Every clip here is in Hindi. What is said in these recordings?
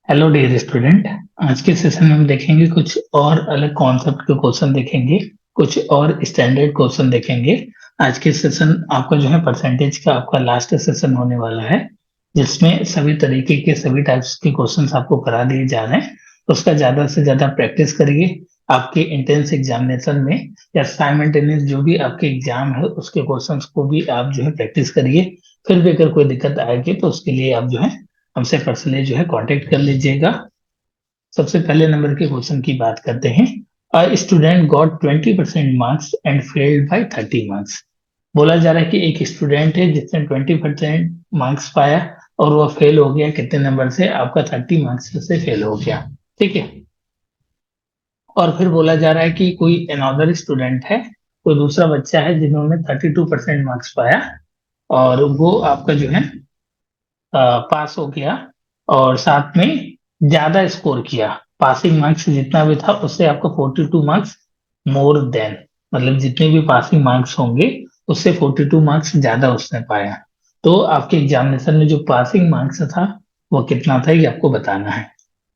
Hello dear student. आज के सेशन में हम देखेंगे कुछ और अलग कॉन्सेप्ट के क्वेश्चन देखेंगे, कुछ और स्टैंडर्ड क्वेश्चन देखेंगे। आज के सेशन आपका जो है परसेंटेज का आपका लास्ट सेशन होने वाला है, जिसमें सभी तरीके के सभी टाइप्स के क्वेश्चंस आपको करा दिए जा रहे हैं। उसका ज्यादा से ज्यादा प्रैक्टिस करिए। आपके इंट्रेंस एग्जामिनेशन में या साइमल्टेनियस जो भी आपके एग्जाम है उसके क्वेश्चंस को भी आप जो है प्रैक्टिस करिए। फिर भी अगर कोई दिक्कत आएगी तो उसके लिए आप जो है हमसे पर्सनली जो है कांटेक्ट कर लीजिएगा। सबसे पहले नंबर के क्वेश्चन की बात करते हैं। A student got 20% marks and failed by 30 marks. बोला जा रहा है कि एक स्टूडेंट है जिसने 20% मार्क्स पाया और वह फेल हो गया कितने नंबर से? आपका 30 मार्क्स से फेल हो गया। ठीक है। और फिर बोला जा रहा है कि कोई अनदर स्टूडेंट है, कोई दूसरा बच्चा है जिन्होंने 32% मार्क्स पाया और वो आपका जो है पास हो गया और साथ में ज्यादा स्कोर किया। पासिंग मार्क्स जितना भी था उससे आपको 42 मार्क्स मोर देन, मतलब जितने भी पासिंग मार्क्स होंगे उससे 42 मार्क्स ज्यादा उसने पाया। तो आपके एग्जामिनेशन में जो पासिंग मार्क्स था वो कितना था ये आपको बताना है।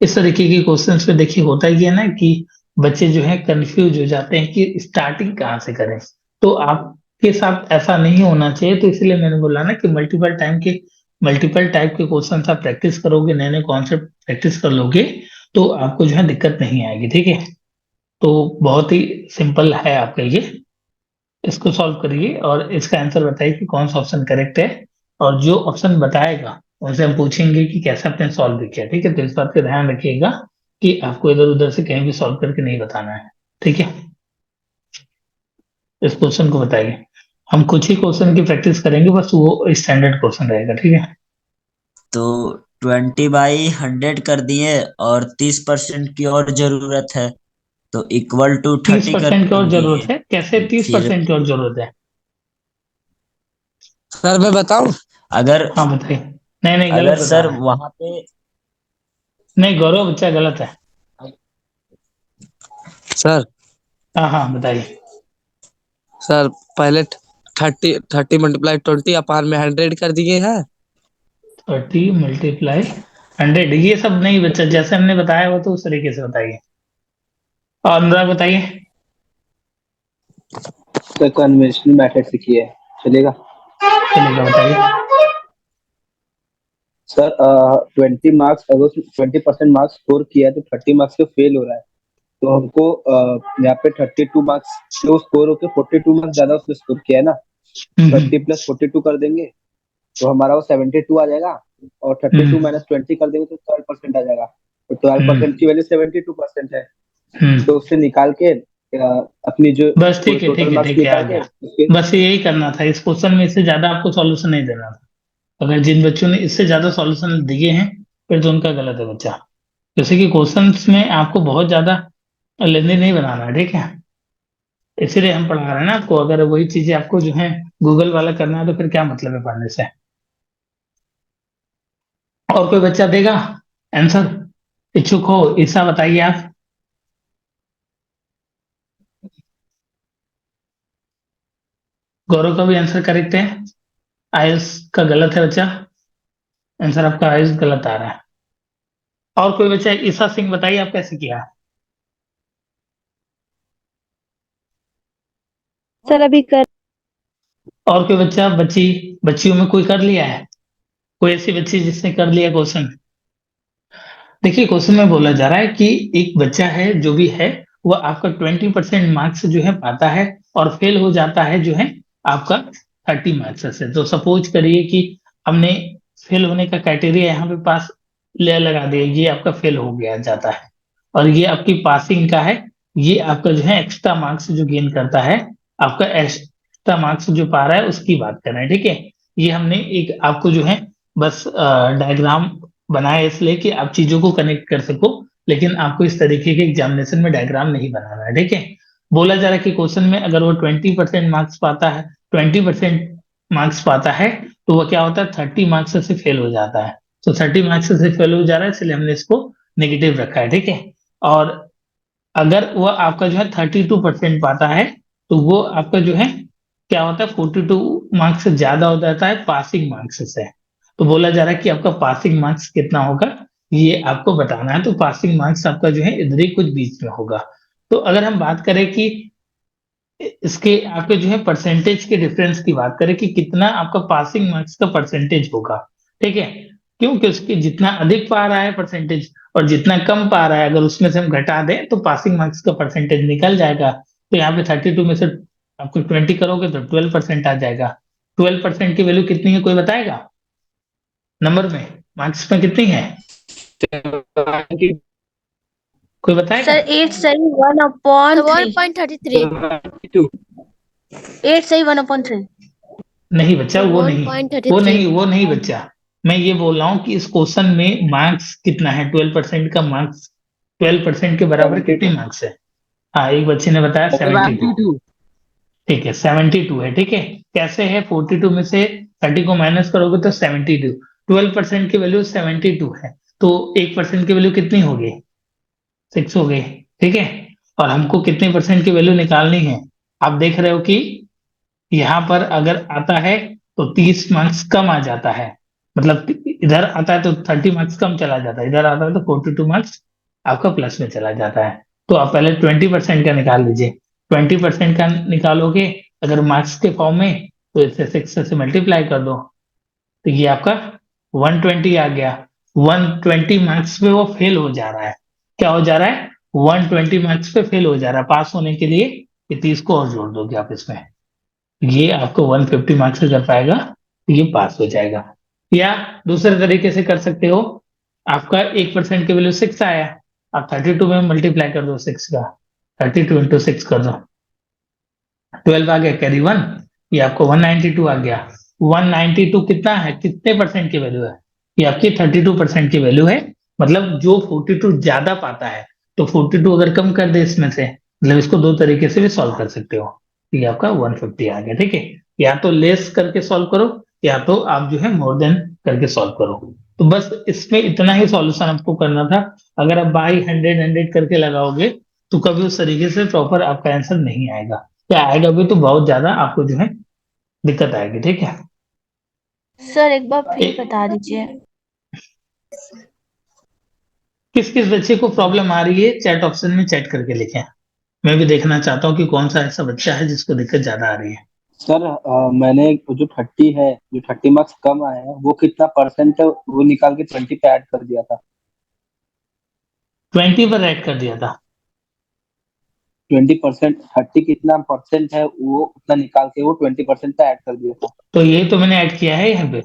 इस तरीके के क्वेश्चंस पे देखिए होता ही है ना कि बच्चे जो है कंफ्यूज हो जाते हैं कि स्टार्टिंग कहाँ से करें। तो आपके साथ ऐसा नहीं होना चाहिए, तो इसलिए मैंने बोला ना कि मल्टीपल टाइप के क्वेश्चन आप प्रैक्टिस करोगे, नए नए कॉन्सेप्ट प्रैक्टिस कर लोगे तो आपको जो है दिक्कत नहीं आएगी। ठीक है। तो बहुत ही सिंपल है आपका ये। इसको सॉल्व करिए और इसका आंसर बताइए कि कौन सा ऑप्शन करेक्ट है। और जो ऑप्शन बताएगा उनसे हम पूछेंगे कि कैसे आपने सॉल्व भी किया। ठीक है। तो इस बात का ध्यान रखिएगा कि आपको इधर उधर से कहीं भी सॉल्व करके नहीं बताना है। ठीक है। इस क्वेश्चन को बताइए। हम कुछ ही क्वेश्चन की प्रैक्टिस करेंगे, बस वो स्टैंडर्ड क्वेश्चन रहेगा। ठीक है। तो 20/100 कर दिए और 30% की और जरूरत है। तो इक्वल टू तीस 30 कर परसेंट की और दिए। जरूरत है? कैसे तीस फिर परसेंट की और जरूरत है? सर मैं बताऊं। अगर हाँ बताइए। नहीं नहीं, गलत अगर बता सर रहे हैं। वहां पे नहीं गौरव, बच्चा गलत है। सर हाँ हाँ बताइए। सर पहले 30 30 मल्टीप्लाई 20 अपान में 100 कर दिए हैं। 30 × 100, ये सब नहीं बच्चा, जैसे हमने बताया वो तो उस तरीके से बताइए। और अनुराग बताइए। सर कन्वेंशनल मेथड से किया है, चलेगा? चलेगा, बताइए। सर 20 मार्क्स, अगर 20% मार्क्स स्कोर किया है तो 30 मार्क्स से फेल हो रहा है। तो हमको यहाँ पे 32 मार्क्स जो स्कोर होके 42 मार्क्स ज्यादा उसने स्कोर किया है ना। हम्म 30 + 42 कर देंगे तो हमारा वो 72 आ जाएगा। और 32 - 20 कर देंगे तो 12% आ जाएगा। तो 12% हम्म की वैल्यू 72% है। तो हम्म। उससे निकाल के अपनी जो बस पूरे ठीक है, टोटल ठीक है, मार्क्स ठीक है, आ निकाल के गया। उसके। बस यही करना था इस क्वेश्चन में, इससे ज्यादा आपको सॉल्यूशन नहीं देना था। अगर जिन बच्चों ने इससे ज्यादा सॉल्यूशन दिए हैं फिर तो उनका गलत है बच्चा। जैसे कि क्वेश्चंस में आपको बहुत ज्यादा लेंदी नहीं बनाना है। ठीक है। इसीलिए हम पढ़ा रहे हैं ना आपको। अगर वही चीजें आपको जो है गूगल वाला करना है तो फिर क्या मतलब है पढ़ने से? और कोई बच्चा देगा आंसर? इच्छुक हो ईसा, बताइए आप। गौरव का भी आंसर करेक्ट है। आयुष का गलत है बच्चा। आंसर आपका आयुष गलत आ रहा है। और कोई बच्चा? ईसा सिंह बताइए आप कैसे किया? सर अभी कर। और कोई बच्चा? बच्चियों में कोई कर लिया है? कोई ऐसी बच्ची जिसने कर लिया क्वेश्चन? देखिए क्वेश्चन में बोला जा रहा है कि एक बच्चा है जो भी है वो आपका 20% मार्क्स जो है पाता है और फेल हो जाता है जो है आपका 30 मार्क्स से। तो सपोज करिए कि हमने फेल होने का क्राइटेरिया यहाँ पे पास ले लगा दिया, ये आपका फेल हो गया जाता है। और ये आपकी पासिंग का है। ये आपका जो है एक्स्ट्रा मार्क्स जो गेन करता है, आपका एक्स्ट्रा मार्क्स जो पा रहा है उसकी बात कर रहे हैं। ठीक है। ये हमने एक आपको जो है बस डायग्राम बनाया इसलिए कि आप चीजों को कनेक्ट कर सको, लेकिन आपको इस तरीके के एग्जामिनेशन में डायग्राम नहीं बनाना है। ठीक है। बोला जा रहा है कि क्वेश्चन में अगर वो 20% मार्क्स पाता है, 20% मार्क्स पाता है तो वो क्या होता है 30 मार्क्स से फेल हो जाता है। तो 30 मार्क्स से फेल हो जा रहा है इसलिए हमने इसको नेगेटिव रखा है। ठीक है। और अगर वो आपका जो है 32% पाता है तो वो आपका जो है क्या होता है 42 मार्क्स से ज्यादा हो जाता है पासिंग मार्क्स से। तो बोला जा रहा है कि आपका पासिंग मार्क्स कितना होगा, ये आपको बताना है। तो पासिंग मार्क्स आपका जो है इधर ही कुछ बीच में होगा। तो अगर हम बात करें कि इसके आपके जो है परसेंटेज के डिफरेंस की बात करें कि कितना आपका पासिंग मार्क्स का परसेंटेज होगा, ठीक है, क्योंकि उसके जितना अधिक पा रहा है परसेंटेज और जितना कम पा रहा है, अगर उसमें से हम घटा दें तो पासिंग मार्क्स का परसेंटेज निकल जाएगा। तो यहाँ पे 32 में से आपको 20 करोगे तो 12% आ जाएगा। 12% की वैल्यू कितनी है, कोई बताएगा? नंबर में, मार्क्स में कितनी है, कोई बताएगा? सर 8 सही 1/3 1.33 8 सही 1/3 नहीं बच्चा, सर वो नहीं, 1.33 वो नहीं बच्चा। मैं ये बोल रहा हूँ कि इस क्वेश्चन में मार्क्स कितना है, 12% का मार्क्स, 12% के बराबर 72 कितने मार्क्स है? हाँ, एक बच्चे ने बताया 72। ठीक है, 72 है, ठीक है। कैसे है, 42 में से 30 को माइनस करोगे तो 72। 12% की वैल्यू 72 है, तो 1% की वैल्यू कितनी होगी, 6 हो गई, ठीक है। और हमको कितने परसेंट की वैल्यू निकालनी है, आप देख रहे हो कि यहाँ पर अगर आता है तो 30 मार्क्स कम आ जाता है, मतलब इधर आता है तो 30 मार्क्स कम चला जाता है, इधर आता है तो 42 मार्क्स आपका प्लस में चला जाता है। तो आप पहले 20% का निकाल लीजिए। 20% का निकालोगे अगर मार्क्स के फॉर्म में, तो इसे 6 से मल्टीप्लाई कर दो, तो ये आपका 120 आ गया। 120 मार्क्स पे वो फेल हो जा रहा है। क्या हो जा रहा है, 120 मार्क्स पे फेल हो जा रहा है। पास होने के लिए ये 30 को और जोड़ दोगे आप इसमें, ये आपको 150 मार्क्स से कर पाएगा, तो ये पास हो जाएगा। या दूसरे तरीके से कर सकते हो, आपका 1% की वैल्यू 6 आया, आप 32 में मल्टीप्लाई कर दो 6 का, 32 इंटू 6 कर दो, 12 आ गया, कैरी 1, ये आपको 192 आ गया। 192 कितना है, कितने परसेंट की वैल्यू है, ये आपकी 32% की वैल्यू है। मतलब जो 42 ज्यादा पाता है, तो 42 अगर कम कर दे इसमें से, मतलब इसको दो तरीके से भी सॉल्व कर सकते हो। ये आपका 150 आ गया, ठीक है। या तो लेस करके सॉल्व करो, या तो आप जो है मोर देन करके सॉल्व करो। तो बस इसमें इतना ही सॉल्यूशन आपको करना था। अगर आप बाई 100 करके लगाओगे तो कभी उस तरीके से प्रॉपर आपका आंसर नहीं आएगा। क्या आएगा भी तो बहुत ज्यादा आपको जो है दिक्कत आएगी, ठीक है। सर एक बार फिर ए- बता दीजिए। किस किस बच्चे को प्रॉब्लम आ रही है, चैट ऑप्शन में चैट करके लिखें। मैं भी देखना चाहता हूँ कि कौन सा ऐसा बच्चा है जिसको दिक्कत ज्यादा आ रही है। सर मैंने जो 30 है, जो 30 मार्क्स कम आए हैं वो कितना परसेंट है वो निकाल के 20 पे ऐड कर दिया था। 20 पर ऐड कर दिया था। 20%, 30 कितना परसेंट है वो उतना निकाल के वो 20% पे ऐड कर दिया था। तो ये तो मैंने ऐड किया है यहाँ पे,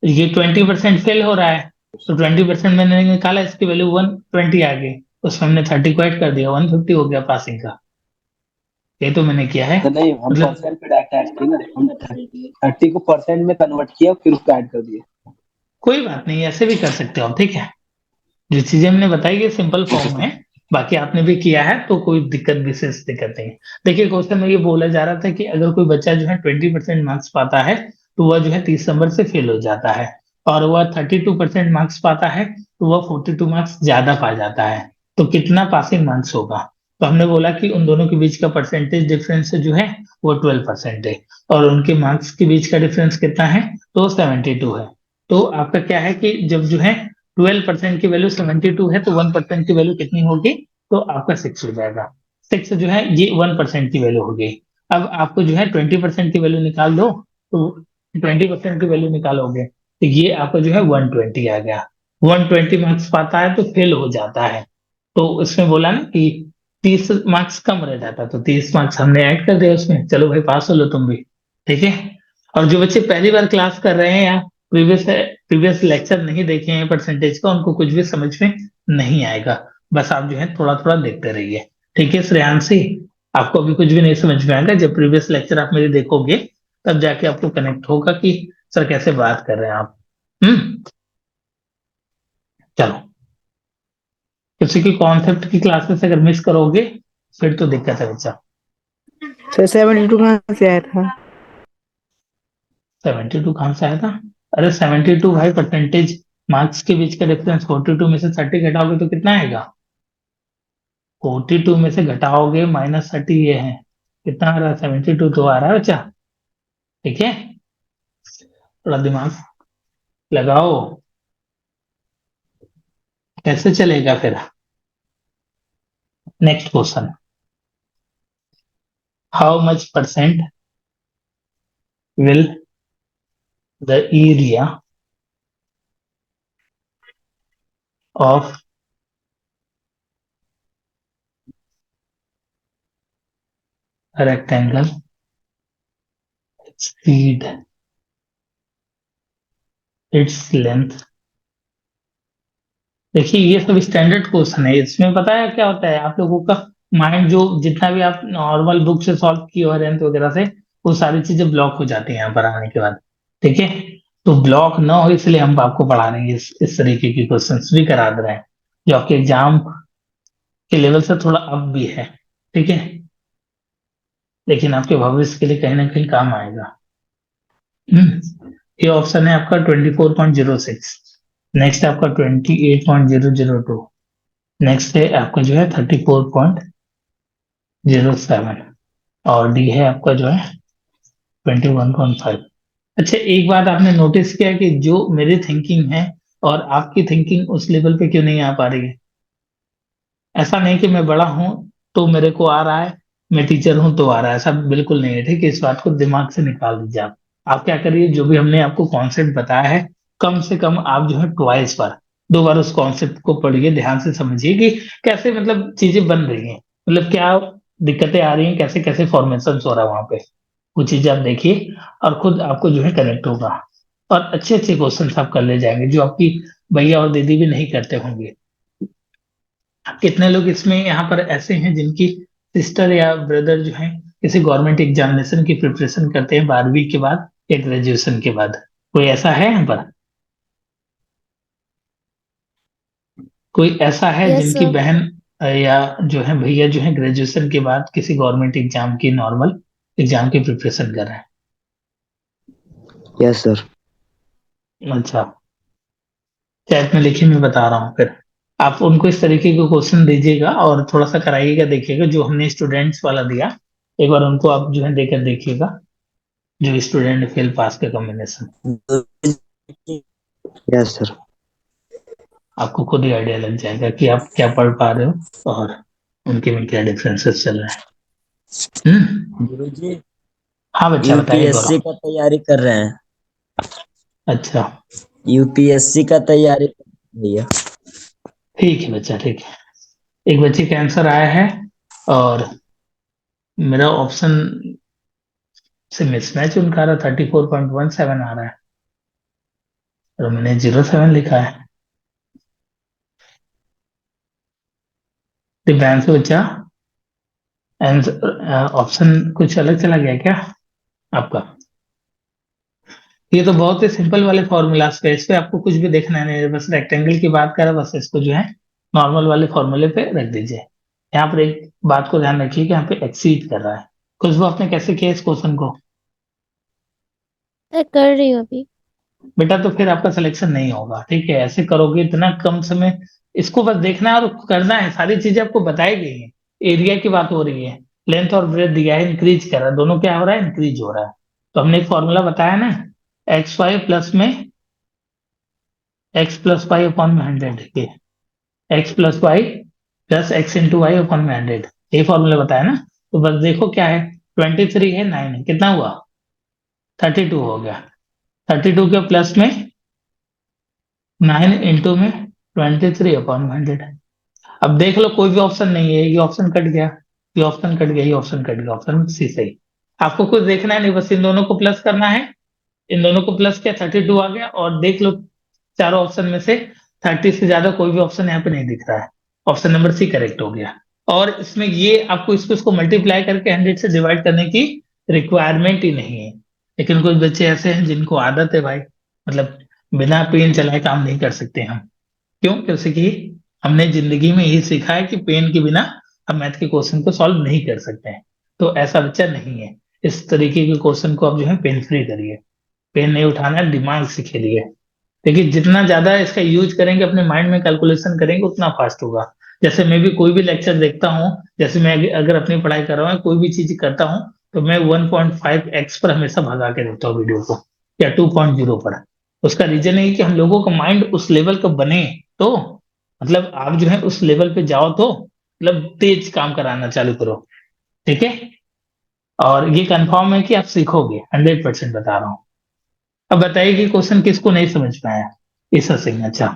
ये 20% फेल हो रहा है, तो 20% मैंने निकाला, इसकी वैल्यू 120 आ गई, उसमें हमने 30 को ऐड कर दिया, 150 हो गया पासिंग का। ये तो मैंने किया है, तो नहीं, हम मतलब परसेंट पे डाटा ऐड किए ना, हम 30 को परसेंट में कन्वर्ट किया फिर उसको ऐड कर दिया। कोई बात नहीं, ऐसे भी कर सकते हो आप, ठीक है। जो चीजें हमने बताई ये सिंपल फॉर्म में है, बाकी आपने भी किया है तो कोई दिक्कत, विशेष दिक्कत नहीं है। देखिए क्वेश्चन में ये बोला जा रहा था कि अगर कोई बच्चा जो है 20% मार्क्स पाता है तो वह जो है 30 नंबर से फेल हो जाता है, और वह 32% मार्क्स पाता है तो वह 42 मार्क्स ज्यादा पा जाता है, तो कितना पासिंग मार्क्स होगा। तो हमने बोला कि उन दोनों के बीच का परसेंटेज डिफरेंस जो है वो 12% है, और उनके मार्क्स के बीच का डिफरेंस कितना है, तो 72 है। तो आपका क्या है कि जब जो है 12% की वैल्यू 72 है तो 1% की वैल्यू कितनी होगी, तो आपका 6 हो जाएगा। 6 जो है ये 1% की वैल्यू हो गई। अब आपको जो है 20% की वैल्यू निकाल दो, तो 20% की वैल्यू निकालोगे तो ये आपका जो है 120 आ गया। 120 मार्क्स पाता है तो फेल हो जाता है, तो उसमें बोला ना कि 30 मार्क्स कम रह जाता, तो 30 मार्क्स हमने ऐड कर दिया उसमें, चलो भाई पास हो लो तुम भी, ठीक है। और जो बच्चे पहली बार क्लास कर रहे हैं या प्रीवियस प्रीवियस लेक्चर नहीं देखे हैं परसेंटेज का, उनको कुछ भी समझ में नहीं आएगा। बस आप जो है थोड़ा थोड़ा देखते रहिए, ठीक है श्रेयांशी। आपको अभी कुछ भी नहीं समझ में आएगा, जब प्रीवियस लेक्चर आप मेरे देखोगे तब जाके आपको कनेक्ट होगा कि सर कैसे बात कर रहे हैं आप। चलो, किसी की कॉन्सेप्ट की क्लासेस अगर मिस करोगे फिर तो दिक्कत है बच्चा। सर 72 कहाँ से आया था? 72 कहाँ से आया था? अरे 72 भाई परसेंटेज मार्क्स के बीच का डिफरेंस, 42 में से 30 घटाओगे तो कितना आएगा, 42 में से घटाओगे -30, ये है कितना आ रहा है, 72 तो आ रहा है बच्चा, ठीक है। थोड़ा दिमाग लगाओ। कैसे चलेगा फिर? Next question, how much percent will the area of rectangle exceed its length? देखिए ये सब स्टैंडर्ड क्वेश्चन है, इसमें पता है क्या होता है, आप लोगों का माइंड जो जितना भी आप नॉर्मल बुक से सॉल्व किए हो रेंथ वगैरह से, वो सारी चीजें ब्लॉक हो जाती हैं यहाँ पर आने के बाद। ठीक है, तो ब्लॉक ना हो इसलिए हम आपको पढ़ा रहे हैं, इस तरीके के क्वेश्चंस भी करा दे रहे हैं जो आपके एग्जाम के लेवल से थोड़ा अप भी है। ठीक है, लेकिन आपके भविष्य के लिए कहीं ना कहीं काम आएगा। ये ऑप्शन है आपका 24.06, नेक्स्ट है आपका 28.002, नेक्स्ट है आपका जो है 34.07 और डी है आपका जो है 21.5। अच्छा एक बात आपने नोटिस किया कि जो मेरी थिंकिंग है और आपकी थिंकिंग उस लेवल पे क्यों नहीं आ पा रही है? ऐसा नहीं कि मैं बड़ा हूं तो मेरे को आ रहा है, मैं टीचर हूं तो आ रहा है, ऐसा बिल्कुल नहीं है। ठीक है, इस बात को दिमाग से निकाल दीजिए। आप क्या करिए, जो भी हमने आपको कॉन्सेप्ट बताया है कम से कम आप जो है ट्वाइस बार, 2 बार उस कॉन्सेप्ट को पढ़िए, ध्यान से समझिए कि कैसे मतलब चीजें बन रही हैं, मतलब क्या दिक्कतें आ रही हैं, कैसे कैसे फॉर्मेशन हो रहा है वहां पे, वो चीजें आप देखिए और खुद आपको जो है कनेक्ट होगा और अच्छे अच्छे क्वेश्चन आप कर ले जाएंगे जो आपकी भैया और दीदी भी नहीं करते होंगे। कितने लोग इसमें यहाँ पर ऐसे हैं जिनकी सिस्टर या ब्रदर जो है किसी गवर्नमेंट एग्जामिनेशन की प्रिपरेशन करते हैं 12वीं के बाद या ग्रेजुएशन के बाद? कोई ऐसा है यहाँ पर? कोई ऐसा है यस जिनकी सर। बहन या जो है भैया जो है ग्रेजुएशन के बाद किसी गवर्नमेंट एग्जाम की नॉर्मल एग्जाम की प्रिपरेशन कर रहे हैं? Yes sir. अच्छा, चैट में लिखिए, मैं बता रहा हूँ फिर। आप उनको इस तरीके के क्वेश्चन दीजिएगा और थोड़ा सा कराइएगा, देखिएगा जो हमने स्टूडेंट्स वाला दिया, एक बार उनको आप जो है देकर देखिएगा, जो स्टूडेंट फेल पास का कॉम्बिनेशन, यस सर। आपको खुद ही आइडिया लग जाएगा कि आप क्या पढ़ पा रहे हो और उनके में क्या डिफरेंसेस चल रहे हैं। गुरुजी हाँ बच्चा बताइए यूपीएससी गौरव। का तैयारी कर रहे हैं। अच्छा, यूपीएससी का तैयारी भैया। ठीक है बच्चा, ठीक है। एक बच्चे का आंसर आया है और मेरा ऑप्शन से मिसमैच उनका आ रहा, 34.17 आ रहा है और मैंने 07 लिखा है। दिव्यांशु बच्चा, ऑप्शन कुछ अलग चला गया क्या आपका? ये तो बहुत ही सिंपल वाले फॉर्मूलाज पे, इस पे आपको कुछ भी देखना नहीं है, बस रेक्टेंगल की बात करें, बस इसको जो है नॉर्मल वाले फॉर्मूले पे रख दीजिए। यहाँ पर एक बात को ध्यान रखिए कि यहाँ पे एक्सीड कर रहा है। खुशबू आपने कैसे किया इस क्वेश्चन को? मैं कर रही हूँ अभी। बेटा तो फिर आपका सिलेक्शन नहीं होगा, ठीक है, ऐसे करोगे इतना कम समय, इसको बस देखना है और करना है, सारी चीजें आपको बताई गई हैं। एरिया की बात हो रही है, लेंथ और ब्रेथ दिया है, इंक्रीज कर रहा है, दोनों क्या हो रहा है, इंक्रीज हो रहा है। तो हमने एक फॉर्मूला बताया ना, एक्स वाई प्लस में एक्स प्लस वाई अपॉन में 100, X plus Y plus X into Y upon में 100, ये फॉर्मूला बताया ना। तो बस देखो क्या है, 23 है, 9 है, कितना हुआ, 32 हो गया। 32 के प्लस में 9 इंटू में 23 अपॉन 100। अब देख लो कोई भी ऑप्शन नहीं है, ये ऑप्शन कट गया, ये ऑप्शन कट गया, ये ऑप्शन कट गया, ऑप्शन सी सही। आपको कुछ देखना है नहीं, बस इन दोनों को प्लस करना है, इन दोनों को प्लस किया 32 आ गया और देख लो चारों ऑप्शन में से 30 से ज्यादा कोई भी ऑप्शन यहाँ पे नहीं दिख रहा है, ऑप्शन नंबर सी करेक्ट हो गया। और इसमें ये आपको इसको मल्टीप्लाई करके 100 से डिवाइड करने की रिक्वायरमेंट ही नहीं है, लेकिन कुछ बच्चे ऐसे हैं जिनको आदत है भाई, मतलब बिना पेन चलाए काम नहीं कर सकते हम। क्यों? जैसे कि हमने जिंदगी में यही सीखा है कि पेन के बिना हम मैथ के क्वेश्चन को सॉल्व नहीं कर सकते हैं, तो ऐसा बच्चा नहीं है। इस तरीके के क्वेश्चन को आप जो है पेन फ्री करिए, पेन नहीं उठाना है, दिमाग से खेलिए। देखिए जितना ज्यादा इसका यूज करेंगे, अपने माइंड में कैलकुलेशन करेंगे, उतना फास्ट होगा। जैसे मैं भी कोई भी लेक्चर देखता हूँ, जैसे मैं अगर अपनी पढ़ाई कर रहा हूँ, कोई भी चीज करता हूँ, तो मैं 1.5x पर हमेशा भगा के देखता हूँ वीडियो को, या 2.0 पर। उसका रीजन है कि हम लोगों का माइंड उस लेवल का बने, तो मतलब आप जो है उस लेवल पे जाओ तो मतलब तेज काम कराना चालू करो, ठीक है। और ये कंफर्म है कि आप सीखोगे, 100% बता रहा हूँ। अब बताइए कि क्वेश्चन किसको नहीं समझ में आया इस सिंह। अच्छा,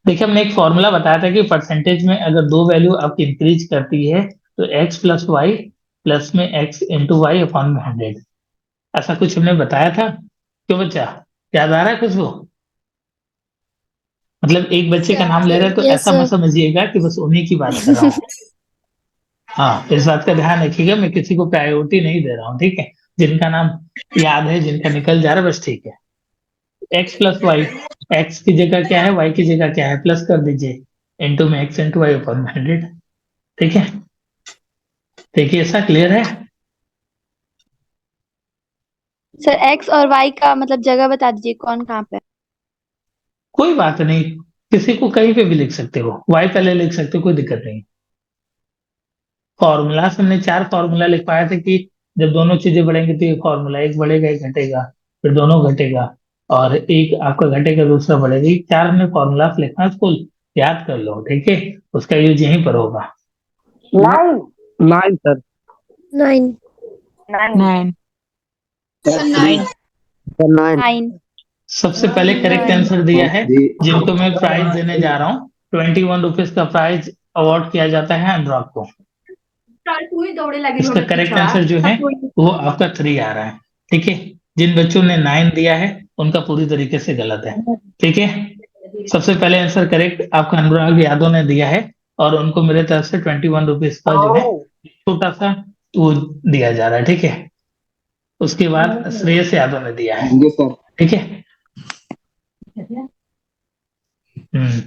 देखिए हमने एक फॉर्मूला बताया था कि परसेंटेज में अगर दो वैल्यू आपकी इंक्रीज करती है तो x प्लस वाई प्लस में x इंटू वाई अपॉन में 100, ऐसा कुछ हमने बताया था। क्यों बच्चा, याद आ रहा है कुछ वो? मतलब एक बच्चे का नाम ले रहे हैं तो Yes, ऐसा मत sir. समझिएगा कि बस उन्हीं की बात कर रहा हूँ। हाँ, इस बात का ध्यान रखिएगा, मैं किसी को प्रायोरिटी नहीं दे रहा हूँ, ठीक है। जिनका नाम याद है, जिनका निकल जा रहा है, बस ठीक है। x प्लस वाई, एक्स की जगह क्या है, y की जगह क्या है, प्लस कर दीजिए, इंटू में x इंटू वाई अपॉन 100, ठीक है। देखिए ऐसा क्लियर है? सर एक्स और वाई का मतलब जगह बता दीजिए कौन कहाँ पे है। कोई बात नहीं, किसी को कहीं पे भी लिख सकते हो, y पहले लिख सकते हो, कोई दिक्कत नहीं। फॉर्मूला से हमने 4 फॉर्मूला लिख पाया था कि जब दोनों चीजें बढ़ेंगी तो ये फॉर्मूला, एक बढ़ेगा एक घटेगा, फिर दोनों घटेगा, और एक आपका घटेगा दूसरा बढ़ेगा। ये 4 हमने फॉर्मूला लिखना, उसको याद कर लो, ठीक है। उसका यूज यहीं पर होगा। 9 सर। 9. 9. सर 9. 9। 9. सबसे पहले करेक्ट Nine. आंसर दिया है, थ्री। जिनको मैं प्राइज देने जा रहा हूँ। 21 रुपीज का प्राइज अवार्ड किया जाता है अनुराग को। इसका करेक्ट आंसर जो है वो आपका 3 आ रहा है, ठीक है। जिन बच्चों ने 9 दिया है उनका पूरी तरीके से गलत है, ठीक है। सबसे पहले आंसर करेक्ट आपका अनुराग यादव ने दिया है, और उनको मेरे तरफ से 21 रुपीज का जो है छोटा सा वो दिया जा रहा है, ठीक है। उसके बाद श्रेयस यादव ने दिया है, थैंक यू सर। ठीक है। हम्म,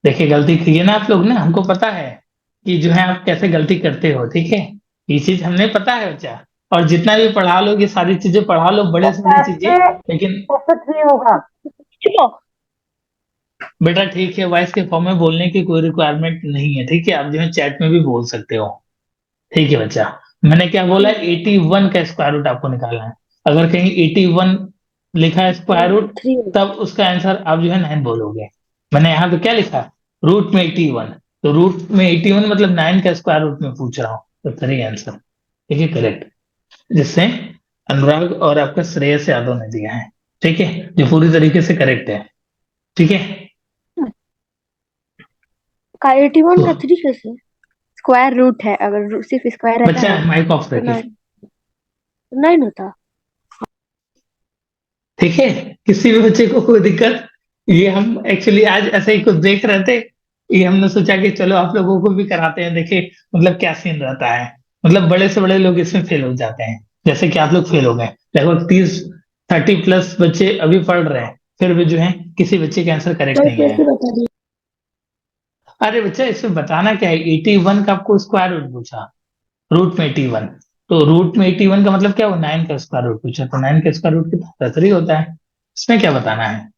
देखिए गलती की है ना आप लोग ने, हमको पता है कि जो है आप कैसे गलती करते हो, ठीक है। ये चीज हमने पता है बच्चा। और जितना भी पढ़ा लो, ये सारी चीजें पढ़ा लो, बड़े से बड़ी चीजें, लेकिन बेटा ठीक है, वॉइस के फॉर्म में बोलने की कोई रिक्वायरमेंट नहीं है, ठीक है। आप जो है चैट में भी बोल सकते हो, ठीक है बच्चा। मैंने क्या बोला, 81 का स्क्वायर रूट आपको निकालना है। अगर कहीं 81 लिखा है स्क्वायर रूट, 3. तब उसका आंसर आप जो है 9 बोलोगे। मैंने यहाँ पे क्या लिखा, रूट में 81, तो रूट में 81 मतलब 9 का स्क्वायर रूट में पूछ रहा हूँ, तो 3 आंसर, ठीक है, करेक्ट। जिससे अनुराग और आपका श्रेयस यादव ने दिया है, ठीक है, जो पूरी तरीके से करेक्ट है, ठीक है। का 81 का तो 3 कैसे स्क्वायर रूट है, अगर सिर्फ स्क्वायर रहता बच्चा ना माइक ऑफ तो रखिए, 9 होता। ठीक है। किसी भी बच्चे को कोई दिक्कत, ये हम एक्चुअली आज ऐसे ही कुछ देख रहे थे, ये हमने सोचा कि चलो आप लोगों को भी कराते हैं, देखे मतलब क्या सीन रहता है। मतलब बड़े से बड़े लोग इसमें फेल हो जाते हैं, जैसे कि आप लोग फेल हो गए। लगभग 30 30+ बच्चे अभी पढ़ रहे हैं, फिर भी जो है किसी बच्चे का आंसर करेक्ट तो नहीं आया। कैसे बता दी। अरे बच्चा, इसमें बताना क्या है, 81 का आपको स्क्वायर रूट पूछा, रूट में 81, तो रूट में 81 का मतलब क्या हुआ, 9 का स्क्वायर रूट पूछा, तो 9 का स्क्वायर रूट कितना 3 होता है। इसमें क्या बताना है?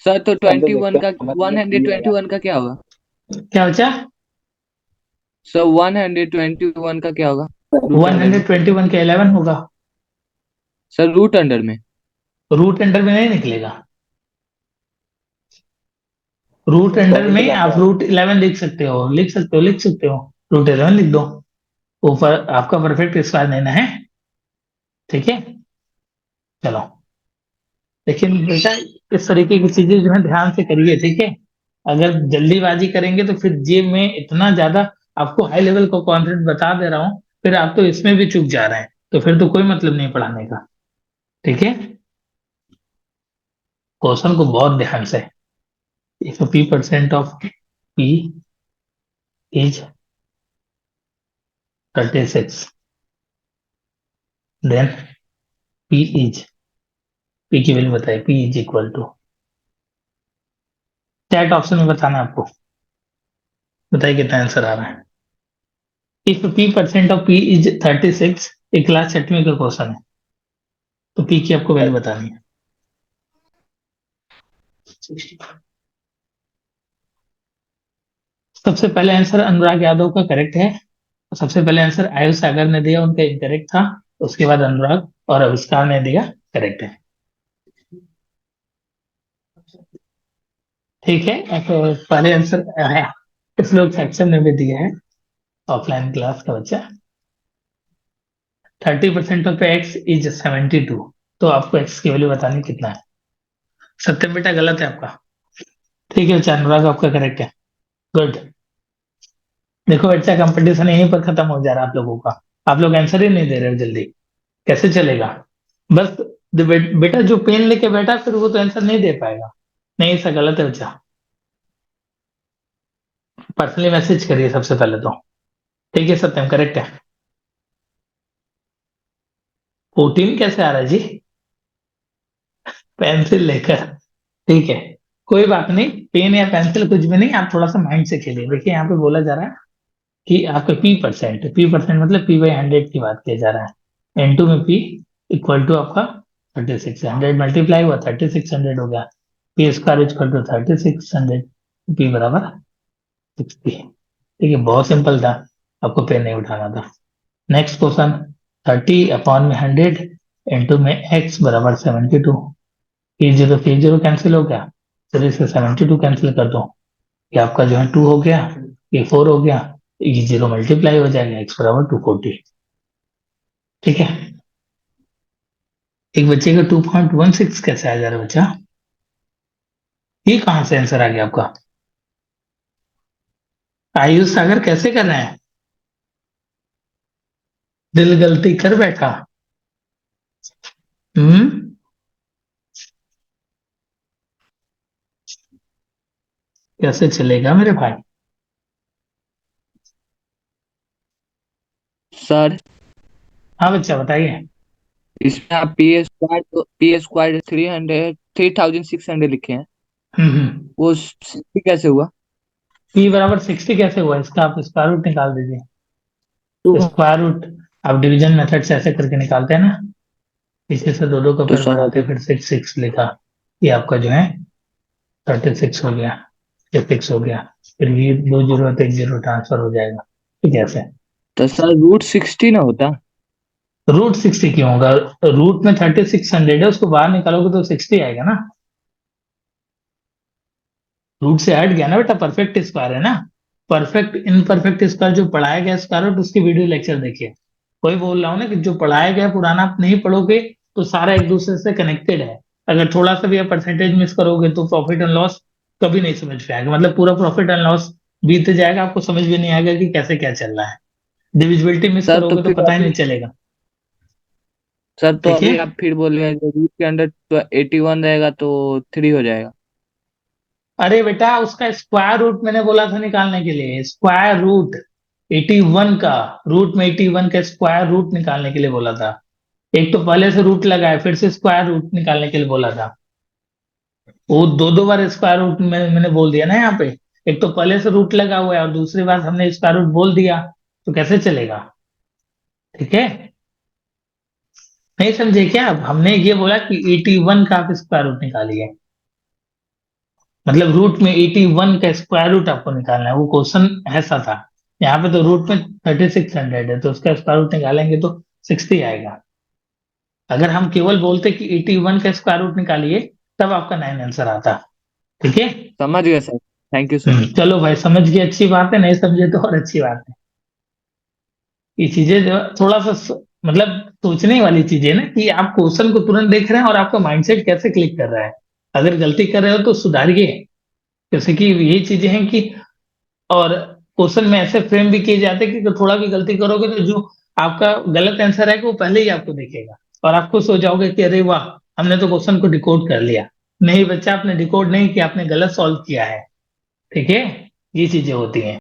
सर तो अब तो 21 देखते का हैं हमारे लिए clear है। 121 का क्या होगा? क्या बचा? सर 121 का क्या होगा रूट अंडर में? 121 का 11 होगा। सर रूट अंडर में। रूट अंडर में नहीं निकलेगा, रूट अंडर कॉमन तो में जाता आप है। रूट 11 लिख सकते हो, लिख सकते हो, लिख सकते हो, रूट 11 लिख दो, ऊपर आपका परफेक्ट स्क्वायर लेना है, ठीक है। चलो, लेकिन बेटा इस तरीके की चीजें जो है ध्यान से करिए, ठीक है। अगर जल्दीबाजी करेंगे तो फिर ये मैं इतना ज्यादा आपको हाई लेवल का कॉन्सेप्ट बता दे रहा हूँ, फिर आप तो इसमें भी चूक जा रहे हैं, तो फिर तो कोई मतलब नहीं पढ़ाने का, ठीक है। क्वेश्चन को बहुत ध्यान से, if p% of p is 36, then p is, p की वैल्यू बताइए, p is equal to, chat option में बताना है आपको, बताइए कितना आंसर आ रहा है। If p% of p is 36, एक क्लास 6वीं का क्वेश्चन है, तो p की आपको वैल्यू बतानी है। सबसे पहले आंसर अनुराग यादव का करेक्ट है, सबसे पहले आंसर आयुष सागर ने दिया, उनका इनकरेक्ट था। उसके बाद अनुराग और आविष्कार ने दिया करेक्ट है। ठीक है, तो पहले आंसर इस लोग सेक्शन में भी दिया है, ऑफलाइन क्लास का बच्चा। 30% ऑफ एक्स इज 72, तो आपको एक्स की वैल्यू बतानी कितना है। सत्यम बेटा गलत है आपका। ठीक है, अनुराग आपका करेक्ट है। गुड। देखो बच्चा, कंपटीशन यहीं पर खत्म हो जा रहा है आप लोगों का। आप लोग आंसर ही नहीं दे रहे हो जल्दी, कैसे चलेगा। बस बेटा जो पेन लेके बैठा फिर वो तो आंसर नहीं दे पाएगा। नहीं, ऐसा गलत है बच्चा। पर्सनली मैसेज करिए सबसे पहले तो। ठीक है, सत्यम करेक्ट है। 14 कैसे आ रहा है जी, पेंसिल लेकर। ठीक है, कोई बात नहीं, पेन या पेंसिल कुछ भी नहीं, आप थोड़ा सा माइंड से खेलिए। देखिए यहाँ पे बोला जा रहा है कि आपका पी परसेंट मतलब P/100 की बात किया जा रहा है। N2 में P इक्वल टू आपका 3600 मल्टीप्लाई हुआ 3600 हो गया। P square equal to 3600, P बराबर 60। ठीक है, बहुत सिंपल था, आपको पेन नहीं उठाना था। नेक्स्ट क्वेश्चन, 30/100 इंटू में x बराबर 72। P0 कैंसिल हो गया, चलिए इसे 72 कैंसिल कर दो। ये आपका जो है 2 हो गया, ये 4 हो गया, ये 0 मल्टीप्लाई हो जाएगा, x बराबर 240। ठीक है, एक बच्चे का 2.16 कैसे आ जा रहा है बच्चा, ये कहां से आंसर आ गया आपका। आयुष सागर कैसे कर रहे हैं, दिल गलती कर बैठा। हम्म, कैसे चलेगा मेरे भाई। सर हाँ बच्चा बताइए। इसमें आप पी स्क्वायर 3600 लिखे हैं, हम्म। वो 60 कैसे हुआ? P बराबर 60 कैसे हुआ, इसका आप स्क्वायर रूट निकाल दीजिए। स्क्वायर रूट आप डिवीजन मेथड से ऐसे करके निकालते हैं ना, पीछे से दो को तो फिर बढ़ा सर के फिर 6 लिखा, ये आपका जो है 36 हो गया, ये 6 हो गया, फिर ये 2 जीरो तो 1 जीरो ट्रांसफर हो जाएगा। ठीक है, ऐसे। तो सर √60 ना होता? √60 क्यों होगा, रूट में 3600 है, उसको बाहर निकालोगे तो 60 आएगा ना। रूट से हट गया ना बेटा, परफेक्ट स्क्वायर है ना। परफेक्ट इनपरफेक्ट स्क्वायर जो पढ़ाया गया स्क्वायर रूट, उसकी वीडियो लेक्चर देखिए। वही बोल रहा हूँ ना कि जो पढ़ाया गया पुराना आप नहीं पढ़ोगे तो सारा एक दूसरे से कनेक्टेड है। अगर थोड़ा सा भी आप परसेंटेज मिस करोगे तो प्रॉफिट एंड लॉस कभी नहीं समझ में आएगा, मतलब पूरा प्रॉफिट एंड लॉस बीत जाएगा, आपको समझ भी नहीं आएगा कि कैसे क्या चल रहा है। डिविजिबिलिटी मिस सर तो करोगे तो फिर पता ही अभी नहीं चलेगा। सर तो ठीक है, अभी आप फिर बोल रहे हैं रूट के अंदर तो 81 रहेगा तो 3 हो जाएगा। अरे बेटा उसका स्क्वायर रूट मैंने बोला था निकालने के लिए, स्क्वायर रूट 81 का, रूट में 81 का स्क्वायर रूट निकालने के लिए बोला था। एक तो पहले से रूट लगाए फिर से स्क्वायर रूट निकालने के लिए बोला था। वो दो दो बार स्क्वायर रूट में मैंने बोल दिया ना यहाँ पे। एक तो पहले से रूट लगा हुआ है और दूसरी बार हमने स्क्वायर रूट बोल दिया, तो कैसे चलेगा। ठीक है, नहीं समझे क्या आप, हमने ये बोला कि 81 का आप स्क्वायर रूट निकालिए, मतलब रूट में 81 का स्क्वायर रूट आपको निकालना है, वो क्वेश्चन ऐसा था। यहाँ पे तो रूट में 3600 है तो उसका स्क्वायर रूट निकालेंगे तो 60 आएगा। अगर हम केवल बोलते कि 81 का स्क्वायर रूट निकालिए तब आपका 9 आंसर आता। ठीक है। समझ गए सर, थैंक यू सर। चलो भाई, समझ गए अच्छी बात है, नहीं समझे तो और अच्छी बात है। ये चीजें जो थोड़ा सा मतलब सोचने वाली चीजें ना, कि आप क्वेश्चन को तुरंत देख रहे हैं और आपका माइंडसेट कैसे क्लिक कर रहा है। अगर गलती कर रहे हो तो सुधारिए, जैसे कि यही चीजें हैं कि, और क्वेश्चन में ऐसे फ्रेम भी किए जाते हैं कि थोड़ा भी गलती करोगे तो जो आपका गलत आंसर है वो पहले ही आपको दिखेगा और आप खुश हो जाओगे कि अरे वाह, हमने तो क्वेश्चन को डिकोड कर लिया। नहीं बच्चा, आपने डिकोड नहीं किया, आपने गलत सॉल्व किया है। ठीक है, ये चीजें होती हैं।